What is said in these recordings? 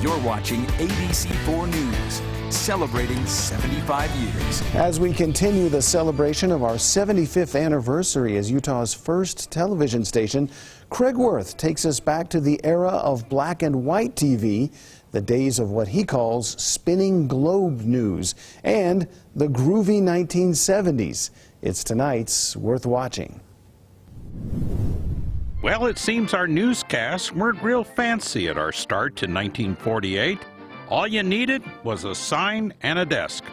You're watching ABC4 News, celebrating 75 years. As we continue the celebration of our 75th anniversary as Utah's first television station, Craig Wirth takes us back to the era of black and white TV, the days of what he calls spinning globe news, and the groovy 1970s. It's tonight's Worth Watching. Well, it seems our newscasts weren't real fancy at our start in 1948. All you needed was a sign and a desk.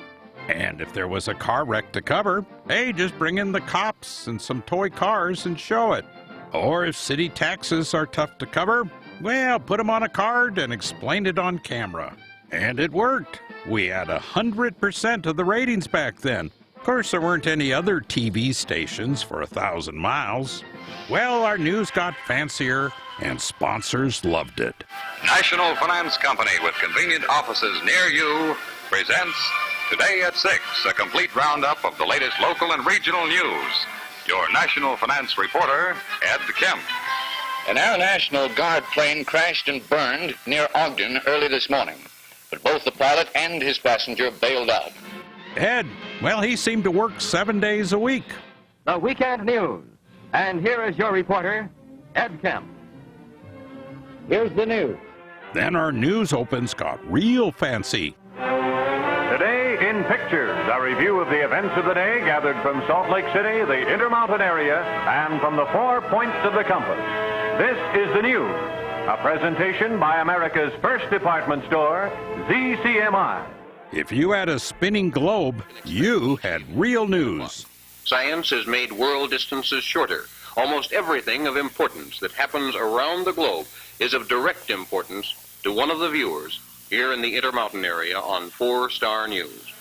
And if there was a car wreck to cover, hey, just bring in the cops and some toy cars and show it. Or if city taxes are tough to cover, well, put them on a card and explain it on camera. And it worked. We had 100% of the ratings back then. Of course, there weren't any other TV stations for 1,000 miles. Well, our news got fancier, and sponsors loved it. National Finance Company, with convenient offices near you, presents Today at 6, a complete roundup of the latest local and regional news. Your National Finance reporter, Ed Kemp. An Air National Guard plane crashed and burned near Ogden early this morning, but both the pilot and his passenger bailed out. Ed, well, he seemed to work 7 days a week. The weekend news. And here is your reporter, Ed Kemp. Here's the news. Then our news opens got real fancy. Today in Pictures, a review of the events of the day gathered from Salt Lake City, the Intermountain area, and from the 4 points of the compass. This is the news, a presentation by America's first department store, ZCMI. If you had a spinning globe, you had real news. Science has made world distances shorter. Almost everything of importance that happens around the globe is of direct importance to one of the viewers here in the Intermountain area on 4-Star News.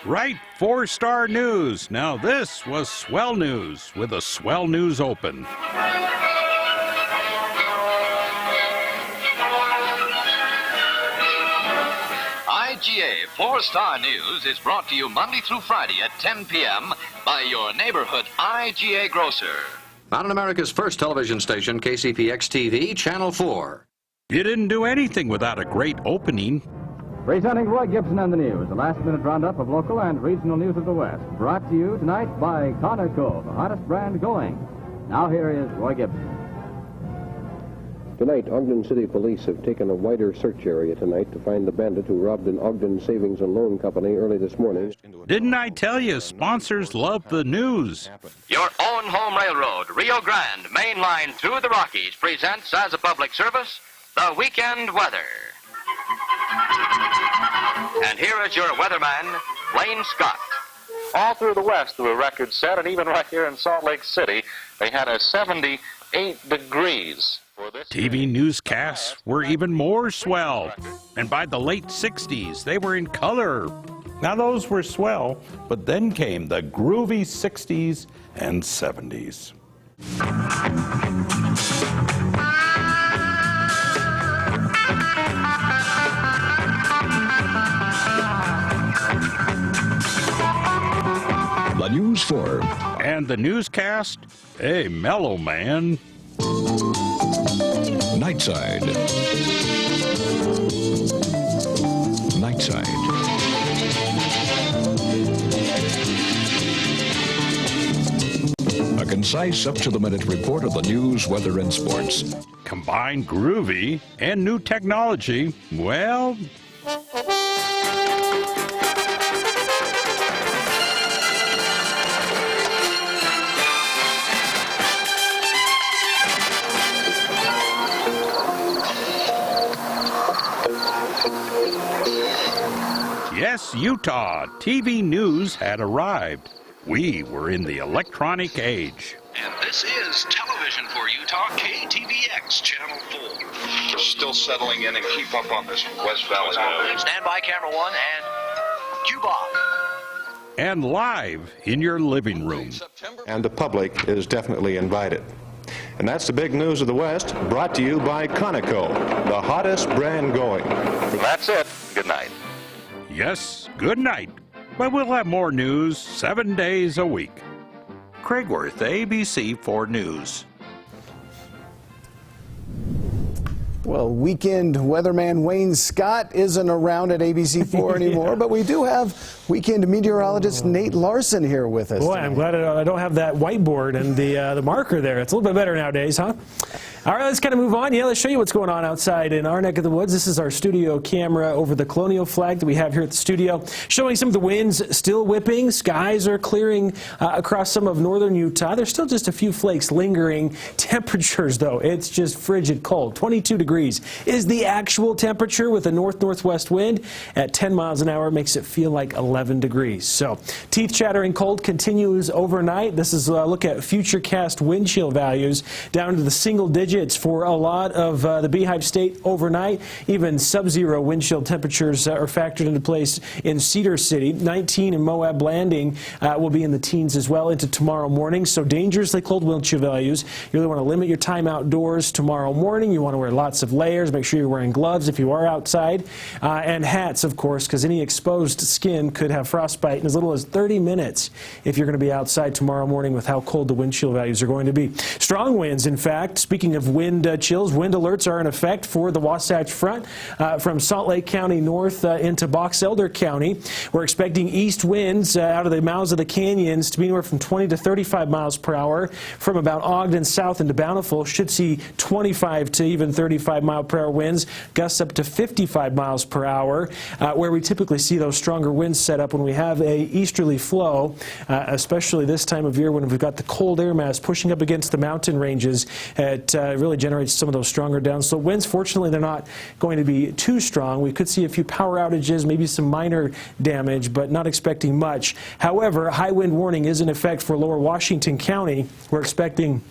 Right, 4-Star News. Now this was swell news with a swell news open. IGA 4-Star News is brought to you Monday through Friday at 10 p.m. by your neighborhood IGA grocer. On America's first television station, KCPX-TV, Channel 4. You didn't do anything without a great opening. Presenting Roy Gibson and the news, a last-minute roundup of local and regional news of the West. Brought to you tonight by Conoco, the hottest brand going. Now here is Roy Gibson. Tonight, Ogden City Police have taken a wider search area tonight to find the bandit who robbed an Ogden Savings and Loan Company early this morning. Didn't I tell you, sponsors love the news? Your own home railroad, Rio Grande, main line through the Rockies, presents as a public service, the weekend weather. And here is your weatherman, Blaine Scott. All through the West, there were records set, and even right here in Salt Lake City, they had a 78 degrees. TV newscasts were even more swell. And by the late 60s, they were in color. Now those were swell, but then came the groovy 60s and 70s. The News 4. And the newscast, hey, mellow man. Nightside. Nightside. A concise, up-to-the-minute report of the news, weather, and sports. Combine groovy and new technology, well... Yes, Utah, TV news had arrived. We were in the electronic age. And this is television for Utah, KTVX Channel 4. Still settling in and keep up on this West Valley. Stand by, camera 1, and cue Bob. And live in your living room. And the public is definitely invited. And that's the big news of the West, brought to you by Conoco, the hottest brand going. That's it. Good night. Yes, good night. But we'll have more news 7 days a week. Craig Wirth, ABC4 News. Well, weekend weatherman Wayne Scott isn't around at ABC4 anymore, but we do have weekend meteorologist Nate Larsen here with us. Boy, tonight. I'm glad I don't have that whiteboard and the marker there. It's a little bit better nowadays, huh? All right, let's kind of move on. Yeah, let's show you what's going on outside in our neck of the woods. This is our studio camera over the colonial flag that we have here at the studio, showing some of the winds still whipping. Skies are clearing across some of northern Utah. There's still just a few flakes lingering. Temperatures, though, it's just frigid cold. 22 degrees is the actual temperature with a north-northwest wind at 10 miles an hour. Makes it feel like 11 degrees. So teeth-chattering cold continues overnight. This is a look at futurecast wind chill values down to the single digits for a lot of the Beehive State overnight. Even sub-zero wind chill temperatures are factored into place in Cedar City. 19 in Moab Landing will be in the teens as well into tomorrow morning. So dangerously cold wind chill values. You really want to limit your time outdoors tomorrow morning. You want to wear lots of layers. Make sure you're wearing gloves if you are outside. And hats, of course, because any exposed skin could have frostbite in as little as 30 minutes if you're going to be outside tomorrow morning with how cold the wind chill values are going to be. Strong winds, in fact. Speaking of wind chills, wind alerts are in effect for the Wasatch Front from Salt Lake County north into Box Elder County. We're expecting east winds out of the mouths of the canyons to be anywhere from 20 to 35 miles per hour. From about Ogden south into Bountiful, should see 25 to even 35 mile per hour winds, gusts up to 55 miles per hour, where we typically see those stronger winds set up when we have a easterly flow, especially this time of year when we've got the cold air mass pushing up against the mountain ranges. It really generates some of those stronger downslope winds. Fortunately, they're not going to be too strong. We could see a few power outages, maybe some minor damage, but not expecting much. However, high wind warning is in effect for lower Washington County. We're expecting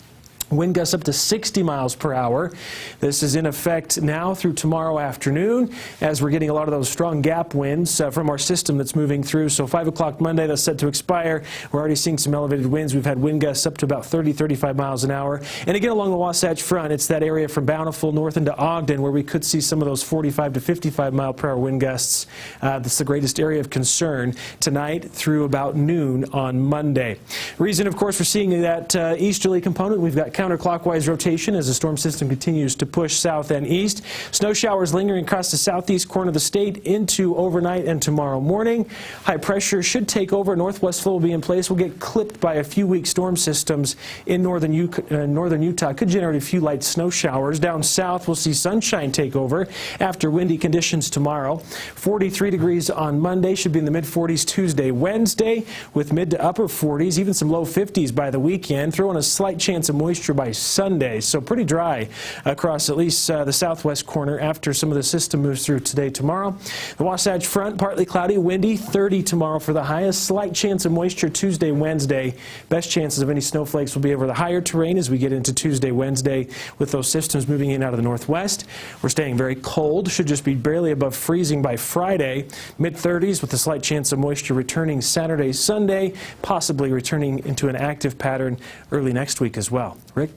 wind gusts up to 60 miles per hour. This is in effect now through tomorrow afternoon as we're getting a lot of those strong gap winds from our system that's moving through. So 5 o'clock Monday, that's set to expire. We're already seeing some elevated winds. We've had wind gusts up to about 30, 35 miles an hour. And again, along the Wasatch Front, it's that area from Bountiful north into Ogden where we could see some of those 45 to 55 mile per hour wind gusts. That's the greatest area of concern tonight through about noon on Monday. Reason, of course, we're seeing that easterly component. We've got counterclockwise rotation as the storm system continues to push south and east. Snow showers lingering across the southeast corner of the state into overnight and tomorrow morning. High pressure should take over. Northwest flow will be in place. We'll get clipped by a few weak storm systems in northern Utah. Could generate a few light snow showers. Down south, we'll see sunshine take over after windy conditions tomorrow. 43 degrees on Monday. Should be in the mid-40s Tuesday, Wednesday, with mid to upper 40s, even some low 50s by the weekend. Throw in a slight chance of moisture by Sunday, so pretty dry across at least the southwest corner after some of the system moves through today, tomorrow. The Wasatch Front, partly cloudy, windy, 30 tomorrow for the highest. Slight chance of moisture Tuesday, Wednesday. Best chances of any snowflakes will be over the higher terrain as we get into Tuesday, Wednesday with those systems moving in out of the northwest. We're staying very cold, should just be barely above freezing by Friday. Mid-30s with a slight chance of moisture returning Saturday, Sunday, possibly returning into an active pattern early next week as well. Rick?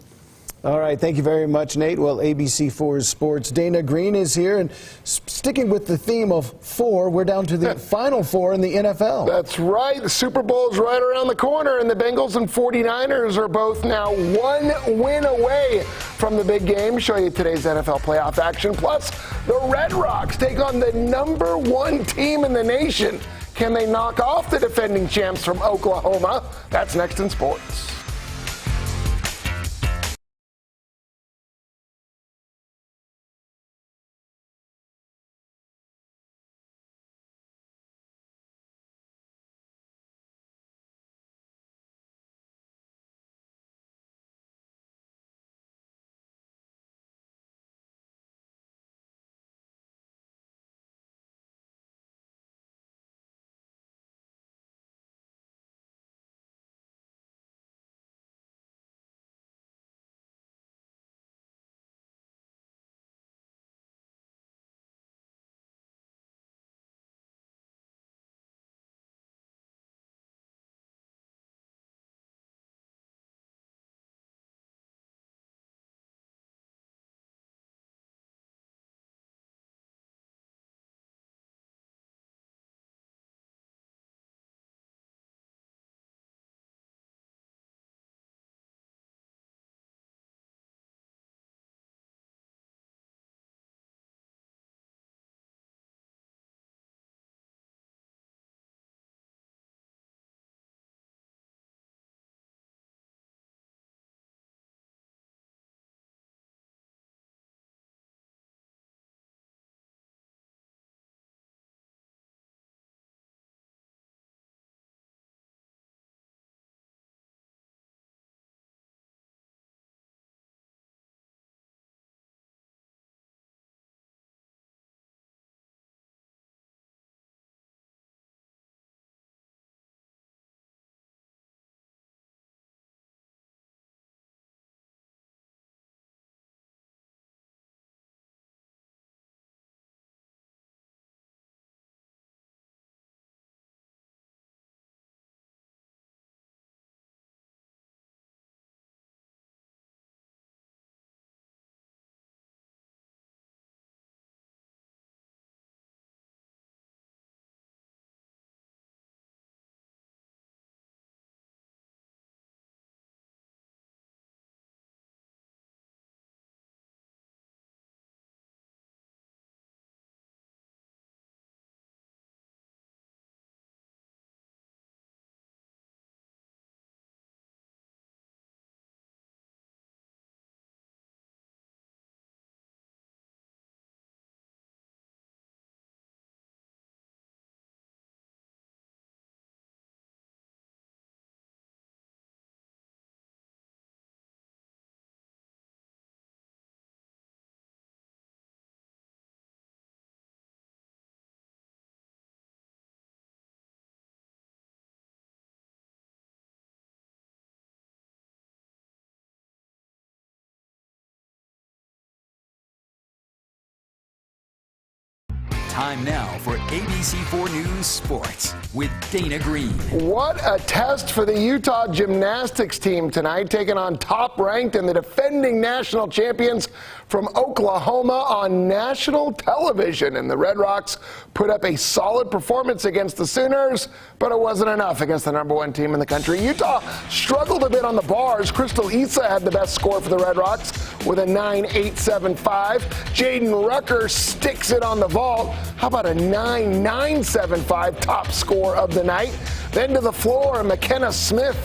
All right, thank you very much, Nate. Well, ABC4's Sports' Dana Green is here, and sticking with the theme of four, we're down to the Final Four in the NFL. That's right. The Super Bowl is right around the corner, and the Bengals and 49ers are both now one win away from the big game. Show you today's NFL playoff action. Plus, the Red Rocks take on the #1 team in the nation. Can they knock off the defending champs from Oklahoma? That's next in sports. Time now for ABC4 News Sports with Dana Green. What a test for the Utah gymnastics team tonight, taking on top-ranked and the defending national champions from Oklahoma on national television. And the Red Rocks put up a solid performance against the Sooners, but it wasn't enough against the #1 team in the country. Utah struggled a bit on the bars. Crystal Issa had the best score for the Red Rocks with a 9.875. Jaden Rucker sticks it on the vault. How about a 9.975, top score of the night? Then to the floor, McKenna Smith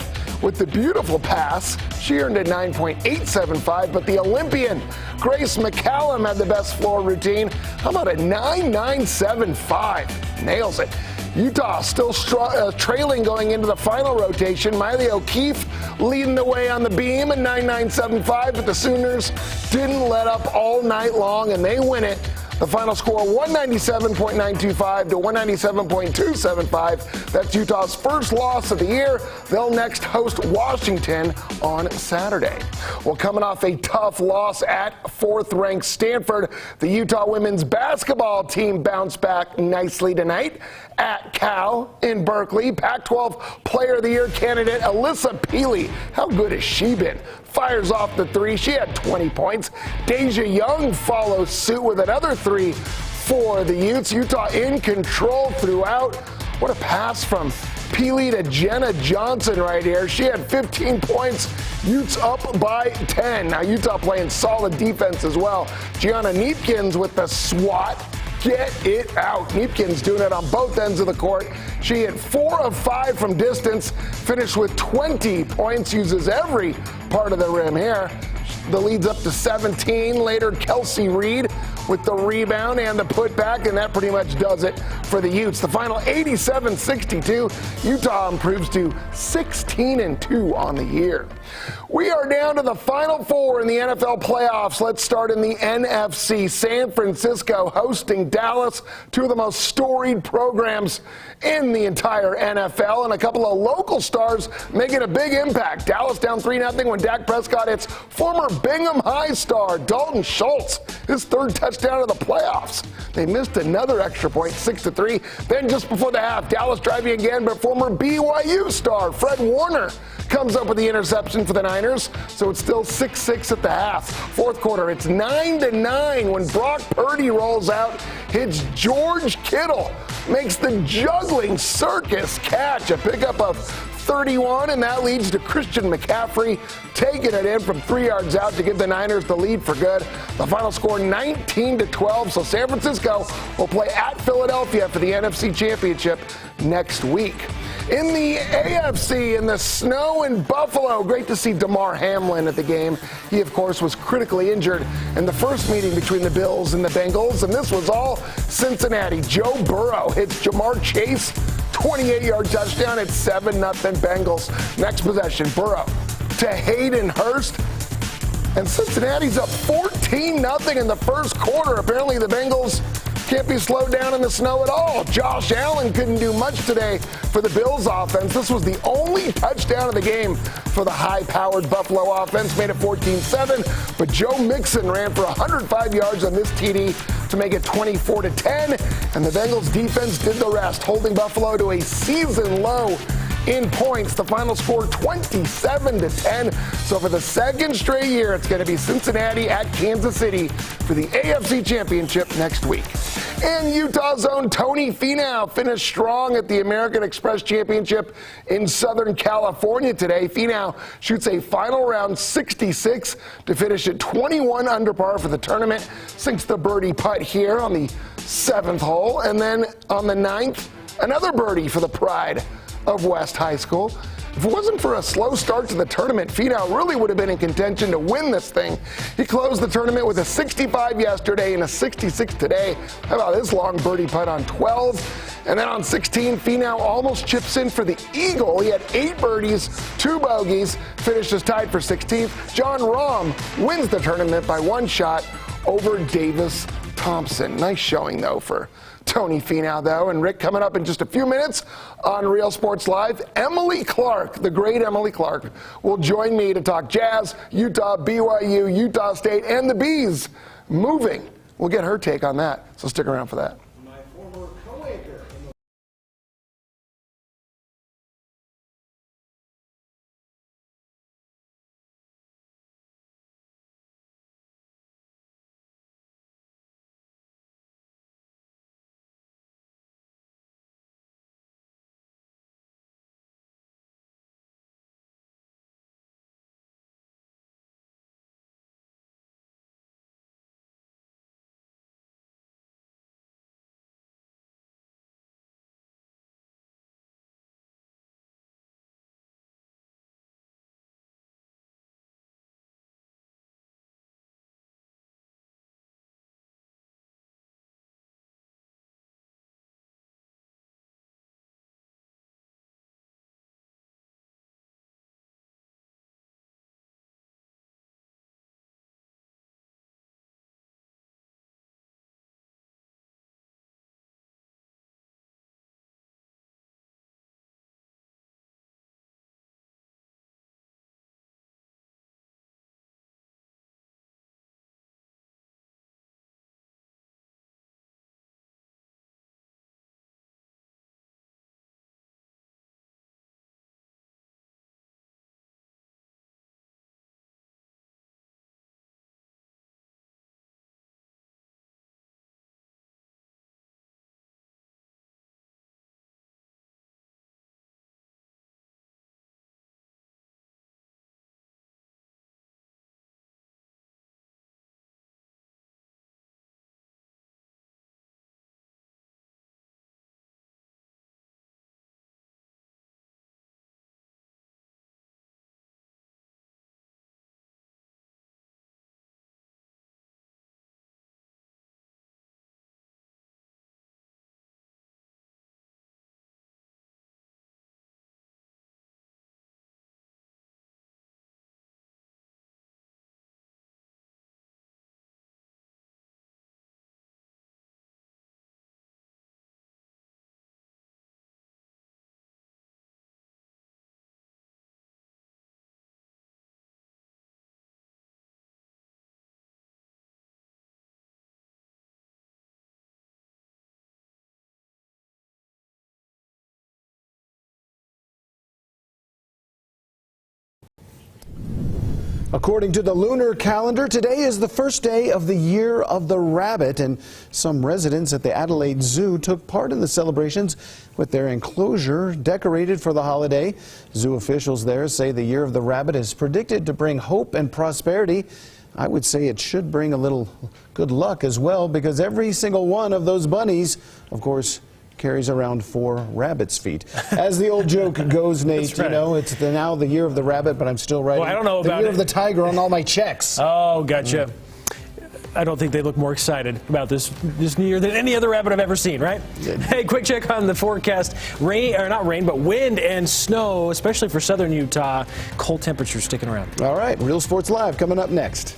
with the beautiful pass. She earned a 9.875, but the Olympian Grace McCallum had the best floor routine. How about a 9.975? Nails it. Utah still trailing going into the final rotation. Miley O'Keefe leading the way on the beam at 9.975, but the Sooners didn't let up all night long, and they win it. The final score, 197.925 to 197.275. That's Utah's first loss of the year. They'll next host Washington on Saturday. Well, coming off a tough loss at 4th-ranked Stanford, the Utah women's basketball team bounced back nicely tonight at Cal in Berkeley. Pac-12 Player of the Year candidate Alyssa Peely, how good has she been? Fires off the three. She had 20 points. Deja Young follows suit with another three for the Utes. Utah in control throughout. What a pass from Peely to Jenna Johnson right here. She had 15 points. Utes up by 10. Now Utah playing solid defense as well. Gianna Neepkins with the swat. Get it out. Neepkins doing it on both ends of the court. She hit 4 of 5 from distance, finished with 20 points, uses every part of the rim here. The lead's up to 17. Later, Kelsey Reed with the rebound and the putback, and that pretty much does it for the Utes. The final 87-62. Utah improves to 16-2 on the year. We are down to the Final Four in the NFL playoffs. Let's start in the NFC. San Francisco hosting Dallas, two of the most storied programs in the entire NFL, and a couple of local stars making a big impact. Dallas down 3-0 when Dak Prescott hits former Bingham High star Dalton Schultz, his 3rd touchdown of the playoffs. They missed another extra point, 6-3. Then just before the half, Dallas driving again, but former BYU star Fred Warner comes up with the interception for the Niners, so it's still 6-6 at the half. 4th quarter, it's 9-9 when Brock Purdy rolls out, hits George Kittle, makes the juggling circus catch, a pickup of 31, and that leads to Christian McCaffrey taking it in from 3 yards out to give the Niners the lead for good. The final score 19-12, so San Francisco will play at Philadelphia for the NFC Championship next week. In the AFC, in the snow in Buffalo, great to see Damar Hamlin at the game. He, of course, was critically injured in the first meeting between the Bills and the Bengals, and this was all Cincinnati. Joe Burrow hits Jamar Chase, 28-yard touchdown at 7-0 Bengals. Next possession, Burrow to Hayden Hurst, and Cincinnati's up 14-0 in the first quarter. Apparently the Bengals can't be slowed down in the snow at all. Josh Allen couldn't do much today for the Bills offense. This was the only touchdown of the game for the high-powered Buffalo offense. Made it 14-7, but Joe Mixon ran for 105 yards on this TD to make it 24-10, and the Bengals defense did the rest, holding Buffalo to a season low in points. The final score 27-10. So for the 2nd straight year, it's going to be Cincinnati at Kansas City for the AFC Championship next week. And Utah's own Tony Finau finished strong at the American Express Championship in Southern California today. Finau shoots a final round 66 to finish at 21 under par for the tournament. Sinks the birdie putt here on the 7th hole. And then on the 9th, another birdie for the pride of West High School. If it wasn't for a slow start to the tournament, Finau really would have been in contention to win this thing. He closed the tournament with a 65 yesterday and a 66 today. How about this long birdie putt on 12? And then on 16, Finau almost chips in for the eagle. He had 8 birdies, 2 bogeys, finishes tied for 16th. John Rahm wins the tournament by 1 shot over Davis Thompson. Nice showing, though, for Tony Finau, though. And Rick, coming up in just a few minutes on Real Sports Live, Emily Clark, the great Emily Clark, will join me to talk Jazz, Utah, BYU, Utah State, and the Bees moving. We'll get her take on that, so stick around for that. According to the lunar calendar, today is the first day of the Year of the Rabbit, and some residents at the Adelaide Zoo took part in the celebrations with their enclosure decorated for the holiday. Zoo officials there say the Year of the Rabbit is predicted to bring hope and prosperity. I would say it should bring a little good luck as well, because every single one of those bunnies, of course, carries around 4 rabbit's feet. As the old joke goes, Nate, right. You know, it's now the Year of the Rabbit, but I'm still writing I don't know the about Year it. of the Tiger on all my checks. Oh, gotcha. I don't think they look more excited about this new year than any other rabbit I've ever seen, right? Hey, quick check on the forecast. Rain, or not rain, but wind and snow, especially for southern Utah. Cold temperatures sticking around. All right, Real Sports Live coming up next.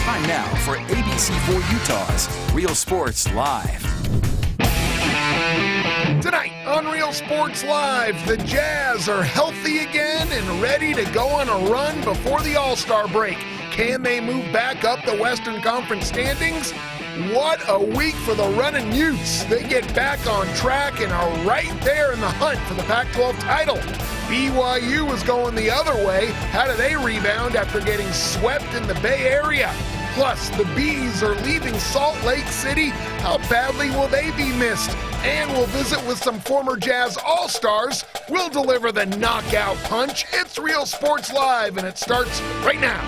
Time now for ABC4 Utah's Real Sports Live. Tonight on Real Sports Live, the Jazz are healthy again and ready to go on a run before the All-Star break. Can they move back up the Western Conference standings? What a week for the running Utes. They get back on track and are right there in the hunt for the Pac-12 title. BYU is going the other way. How do they rebound after getting swept in the Bay Area? Plus, the Bees are leaving Salt Lake City. How badly will they be missed? And we'll visit with some former Jazz All-Stars. We'll deliver the knockout punch. It's Real Sports Live, and it starts right now.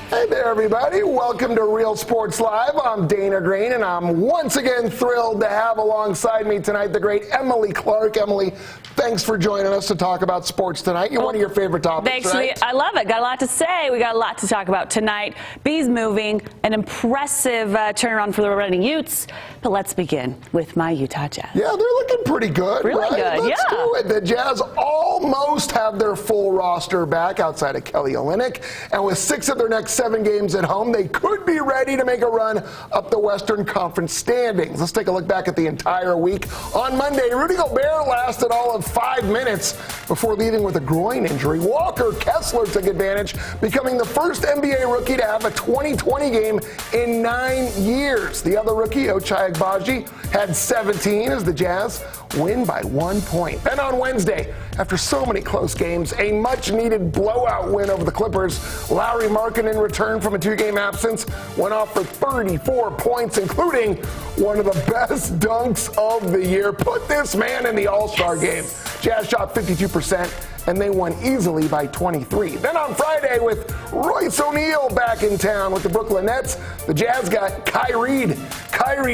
Hey there, everybody. Welcome to Real Sports Live. I'm Dana Green, and I'm once again thrilled to have alongside me tonight the great Emily Clark. Emily, thanks for joining us to talk about sports tonight. You're one of your favorite topics, Thanks, right? I love it. Got a lot to say. We got a lot to talk about tonight. Bees moving, an impressive turnaround for the running Utes. But let's begin with my Utah Jazz. Yeah, they're looking pretty good. Really right? good, Let's yeah. do it. The Jazz almost have their full roster back outside of Kelly Olynyk. And with 6 of their next 7 7 games at home. They could be ready to make a run up the Western Conference standings. Let's take a look back at the entire week. On Monday, Rudy Gobert lasted all of 5 minutes before leaving with a groin injury. Walker Kessler took advantage, becoming the first NBA rookie to have a 20-20 game in 9 years. The other rookie, Ochai Agbaji, had 17 as the Jazz win by 1 point. Then on Wednesday, after so many close games, a much-needed blowout win over the Clippers. Lauri Markkanen returned from a 2-game absence, went off for 34 points, including one of the best dunks of the year. Put this man in the All-Star game. Jazz shot 52%. And they won easily by 23. Then on Friday, with Royce O'Neal back in town with the Brooklyn Nets, the Jazz got Kyrie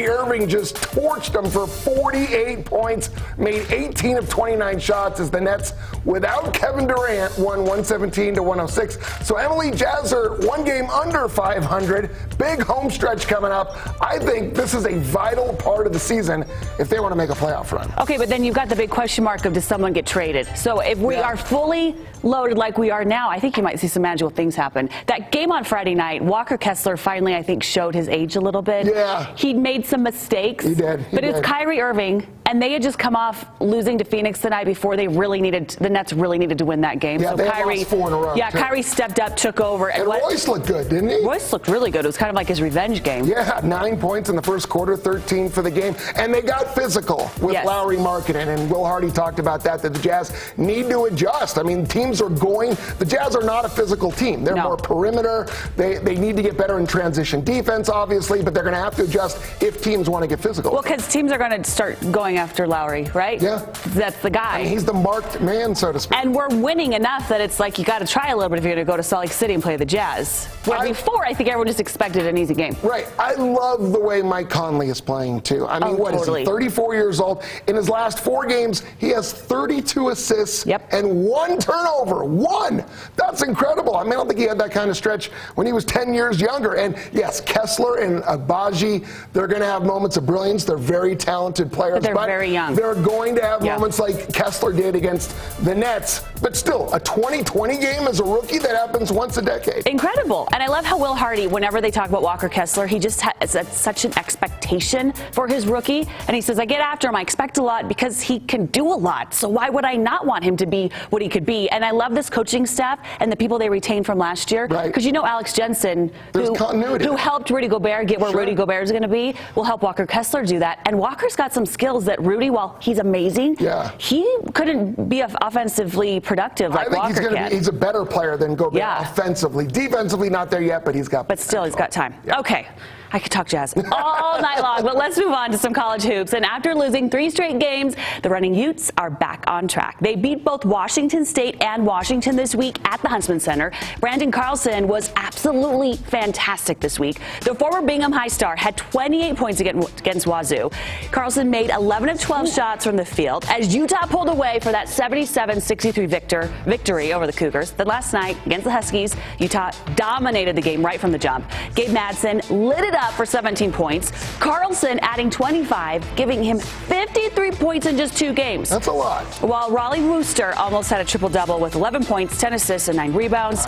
Irving just torched them for 48 points, made 18 of 29 shots as the Nets, without Kevin Durant, won 117-106. So Emily, Jazz are 1 game under 500. Big home stretch coming up. I think this is a vital part of the season if they want to make a playoff run. Okay, but then you've got the big question mark of, does someone get traded? So if we are fully loaded like we are now, I think you might see some magical things happen. That game on Friday night, Walker Kessler finally, I think, showed his age a little bit. Yeah. He made some mistakes. He did. But it's Kyrie Irving, and they had just come off losing to Phoenix the night before. The Nets really needed to win that game. Yeah, so they Kyrie, lost 4 in a row. Yeah, too. Kyrie stepped up, took over. And Royce looked good, didn't he? Royce looked really good. It was kind of like his revenge game. Yeah, 9 points in the first quarter, 13 for the game. And they got physical with Lauri Markkanen. And Will Hardy talked about that the Jazz need to adjust. I mean, the Jazz are not a physical team. They're more perimeter. They need to get better in transition defense, obviously, but they're going to have to adjust if teams want to get physical. Well, because teams are going to start going after Lauri, right? Yeah. That's the guy. I mean, he's the marked man, so to speak. And we're winning enough that it's like you got to try a little bit if you're going to go to Salt Lake City and play the Jazz. Where before, I think everyone just expected an easy game. Right. I love the way Mike Conley is playing, too. I mean, is he? 34 years old. In his last 4 games, he has 32 assists and 1 turnover. 1! That's incredible. I mean, I don't think he had that kind of stretch when he was 10 years younger. And yes, Kessler and Agbaji, they're going to have moments of brilliance. They're very talented players. But they're very young. They're going to have moments like Kessler did against the Nets. But still, a 20-20 game as a rookie, that happens once a decade. Incredible. And I love how Will Hardy, whenever they talk about Walker Kessler, he just has such an expectation for his rookie. And he says, I get after him. I expect a lot because he can do a lot. So why would I not want him to be what he could be? And I love this coaching staff and the people they retained from last year. Because you know Alex Jensen, who helped Rudy Gobert get where Rudy Gobert is going to be, will help Walker Kessler do that. And Walker's got some skills that Rudy, while he's amazing, he couldn't be offensively productive like Walker can. He's a better player than Gobert offensively. Defensively, not there yet, but he's got But still, he's got time. Okay. I could talk Jazz all night long, but let's move on to some college hoops. And after losing 3 straight games, the Running Utes are back on track. They beat both Washington State and Washington this week at the Huntsman Center. Brandon Carlson was absolutely fantastic this week. The former Bingham High star had 28 points against Wazoo. Carlson made 11 of 12 shots from the field as Utah pulled away for that 77-63 victory over the Cougars. Then last night against the Huskies, Utah dominated the game right from the jump. Gabe Madsen lit it up for 17 points. Carlson adding 25, giving him 53 points in just 2 games. That's a lot. While Raleigh Wooster almost had a triple-double with 11 points, 10 assists, and 9 rebounds.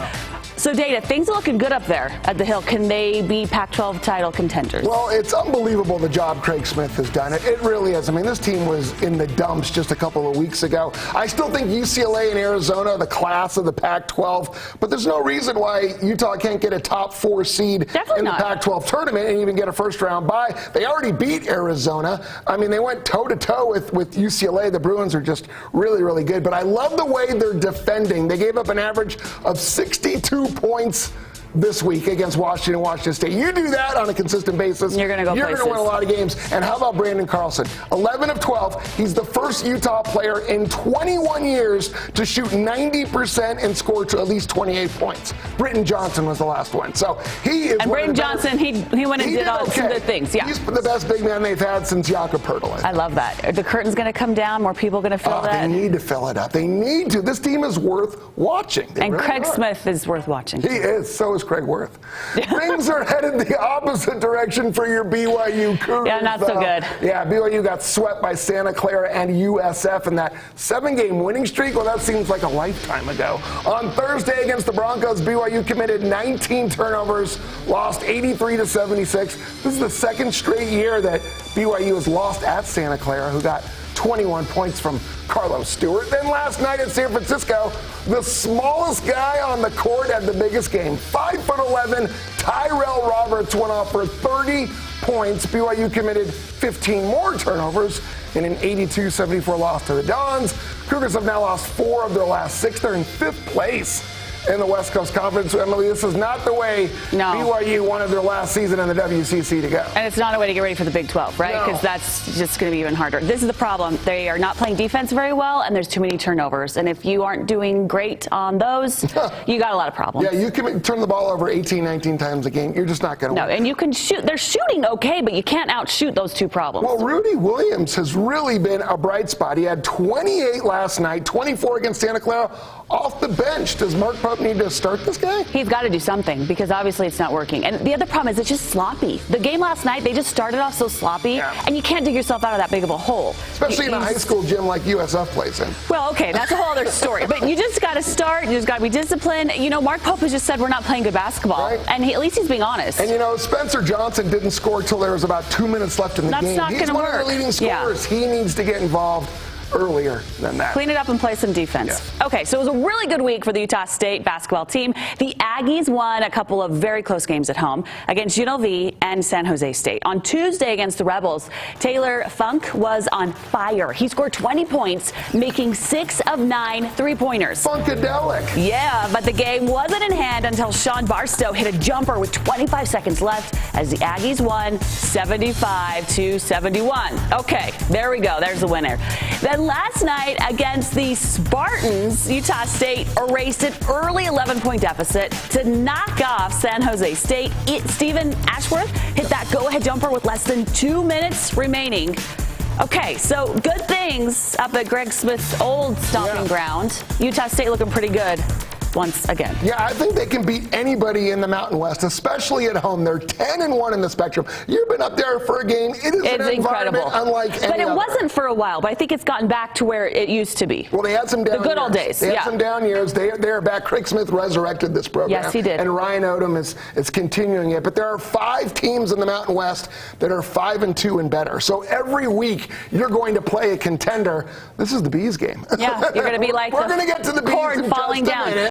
So, Data, things are looking good up there at the Hill. Can they be Pac-12 title contenders? Well, it's unbelievable the job Craig Smith has done. It really is. I mean, this team was in the dumps just a couple of weeks ago. I still think UCLA and Arizona are the class of the Pac-12, but there's no reason why Utah can't get a top 4 seed in the Pac-12 tournament and even get a first-round bye. They already beat Arizona. I mean, they went toe-to-toe with UCLA. The Bruins are just really, really good. But I love the way they're defending. They gave up an average of 62 points this week against Washington State. You do that on a consistent basis, you're going to win a lot of games. And how about Brandon Carlson? 11 of 12. He's the first Utah player in 21 years to shoot 90% and score to at least 28 points. Britton Johnson was the last one. So he is. And Britton Johnson, he went and did some good things. Yeah, he's the best big man they've had since Jakob Poeltl. I love that. Are the curtain's going to come down? More people going to fill that? They need to fill it up. They need to. This team is worth watching. And Craig Smith is worth watching. He is. So is Craig Wirth. Things are headed the opposite direction for your BYU Cougars. Yeah, not so good. Yeah, BYU got swept by Santa Clara and USF in that 7-game winning streak. Well, that seems like a lifetime ago. On Thursday against the Broncos, BYU committed 19 turnovers, lost 83-76. This is the second straight year that BYU has lost at Santa Clara, who got 21 points from Carlos Stewart. Then last night at San Francisco, the smallest guy on the court had the biggest game. 5'11", Tyrell Roberts went off for 30 points. BYU committed 15 more turnovers in an 82-74 loss to the Dons. Cougars have now lost 4 of their last 6. They're in 5th place in the West Coast Conference. Emily, this is not the way BYU wanted their last season in the WCC to go. And it's not a way to get ready for the Big 12, right? Because that's just going to be even harder. This is the problem. They are not playing defense very well, and there's too many turnovers. And if you aren't doing great on those, you got a lot of problems. Yeah, you can turn the ball over 18, 19 times a game. You're just not going to win. No, and you can shoot. They're shooting okay, but you can't outshoot those 2 problems. Well, Rudy Williams has really been a bright spot. He had 28 last night, 24 against Santa Clara off the bench. Does Mark Pope need to start this guy? He's got to do something because obviously it's not working. And the other problem is it's just sloppy. The game last night, they just started off so sloppy, and you can't dig yourself out of that big of a hole. Especially in a high school gym like USF plays in. Well, okay, that's a whole other story. But you just got to start. You just got to be disciplined. You know, Mark Pope has just said we're not playing good basketball. Right. And at least he's being honest. And, you know, Spencer Johnson didn't score till there was about 2 minutes left in the game. That's not going to work. He's one of the leading scorers. Yeah. He needs to get involved earlier than that. Clean it up and play some defense. Yeah. Okay, so it was a really good week for the Utah State basketball team. The Aggies won a couple of very close games at home against UNLV and San Jose State. On Tuesday against the Rebels, Taylor Funk was on fire. He scored 20 points, making 6 of 9 three-pointers. Funkadelic. Yeah, but the game wasn't in hand until Sean Barstow hit a jumper with 25 seconds left as the Aggies won 75-71. Okay, there we go. There's the winner. Then last night against the Spartans, Utah State erased an early 11-point deficit to knock off San Jose State. Stephen Ashworth hit that go-ahead jumper with less than 2 minutes remaining. Okay, so good things up at Greg Smith's old stomping ground. Utah State looking pretty good once again. Yeah, I think they can beat anybody in the Mountain West, especially at home. They're 10-1 in the Spectrum. You've been up there for a game. It is an environment unlike any But it other. wasn't for a while, but I think it's gotten back to where it used to be. Well, they had some down years. The good old days. They had some down years. They're back. Craig Smith resurrected this program. Yes, he did. And Ryan Odom is continuing it. But there are 5 teams in the Mountain West that are 5-2 and better. So every week you're going to play a contender. This is the Bees game. Yeah, you're going to be like we're going to get to the Bees corn in falling just a down. minute.